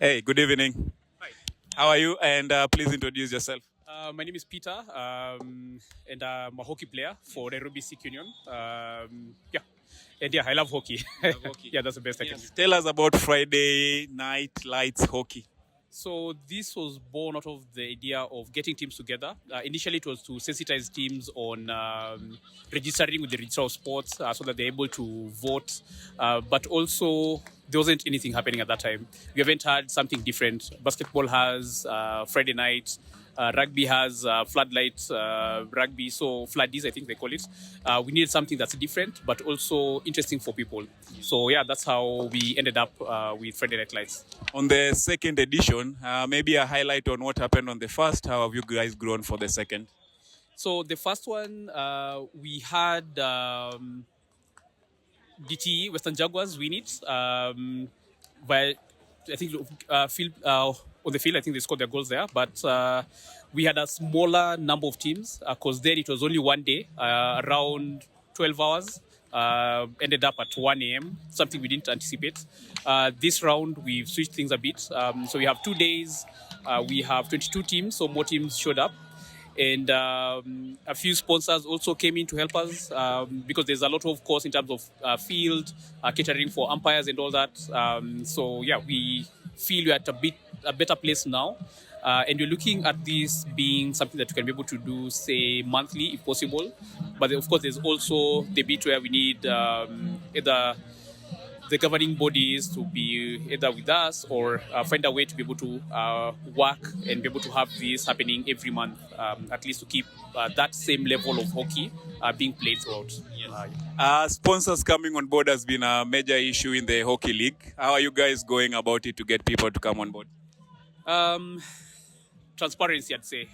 Hey, good evening. Hi. How are you? And please introduce yourself. My name is Peter, and I'm a hockey player for Nairobi Sikh Union. And I love hockey. Love hockey. Yeah, that's the best I can do. Yes. Tell us about Friday night lights hockey. So this was born out of the idea of getting teams together. Initially, it was to sensitize teams on registering with the Register of Sports so that they're able to vote. But also, there wasn't anything happening at that time. We haven't had something different. Basketball has Friday night. Rugby has floodlight rugby, so floodies, I think they call it. We needed something that's different, but also interesting for people. So yeah, that's how we ended up with Friday Night Lights. On the second edition, maybe a highlight on what happened on the first. How have you guys grown for the second? So the first one, we had DT Western Jaguars win it. But I think on the field, I think they scored their goals there. But we had a smaller number of teams because then it was only one day, around 12 hours. Ended up at 1 a.m., something we didn't anticipate. This round, we've switched things a bit. So we have 2 days. We have 22 teams, so more teams showed up. And a few sponsors also came in to help us because there's a lot of cost in terms of field, catering for umpires and all that. So yeah, we feel we're at a better place now. And we're looking at this being something that we can be able to do, say, monthly if possible. But of course, there's also the bit where we need either the governing bodies to be either with us or find a way to be able to work and be able to have this happening every month, at least to keep that same level of hockey being played throughout. Sponsors coming on board has been a major issue in the hockey league. How are you guys going about it to get people to come on board? Transparency, I'd say.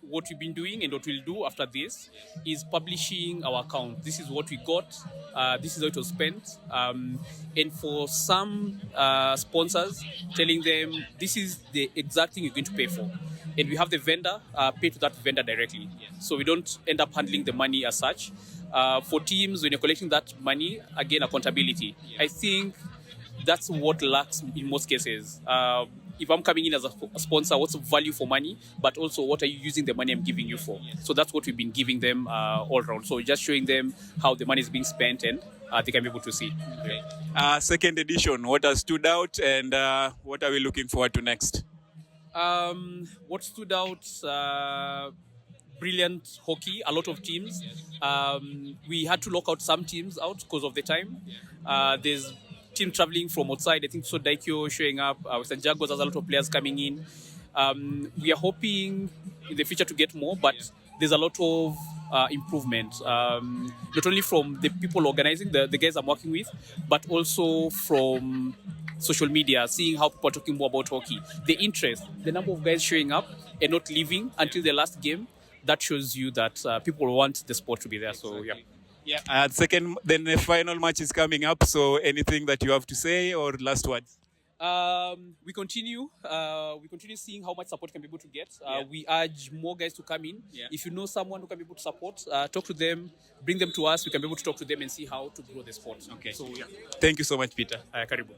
What we've been doing and what we'll do after this is publishing our account. This is what we got. This is how it was spent. And for some sponsors, telling them this is the exact thing you're going to pay for. And we have the vendor pay to that vendor directly. So we don't end up handling the money as such. For teams, when you're collecting that money, again, accountability. I think that's what lacks in most cases. If I'm coming in as a sponsor, what's the value for money? But also, what are you using the money I'm giving you for? So that's what we've been giving them all around. So just showing them how the money is being spent and they can be able to see. Second edition, what has stood out and what are we looking forward to next? What stood out? Brilliant hockey, a lot of teams. We had to lock out some teams out because of the time. There's team traveling from outside. I think so Daikyo showing up. Western Jaguars has a lot of players coming in. We are hoping in the future to get more, but there's a lot of improvement. Not only from the people organizing, the guys I'm working with, but also from social media, seeing how people are talking more about hockey. The interest, the number of guys showing up and not leaving until the last game, that shows you that people want the sport to be there. So yeah. Yeah. Then the final match is coming up. So anything that you have to say or last words? We continue seeing how much support can be able to get. We urge more guys to come in. If you know someone who can be able to support, talk to them, bring them to us. We can be able to talk to them and see how to grow the sport. Okay. So yeah. Thank you so much, Peter. Karibu.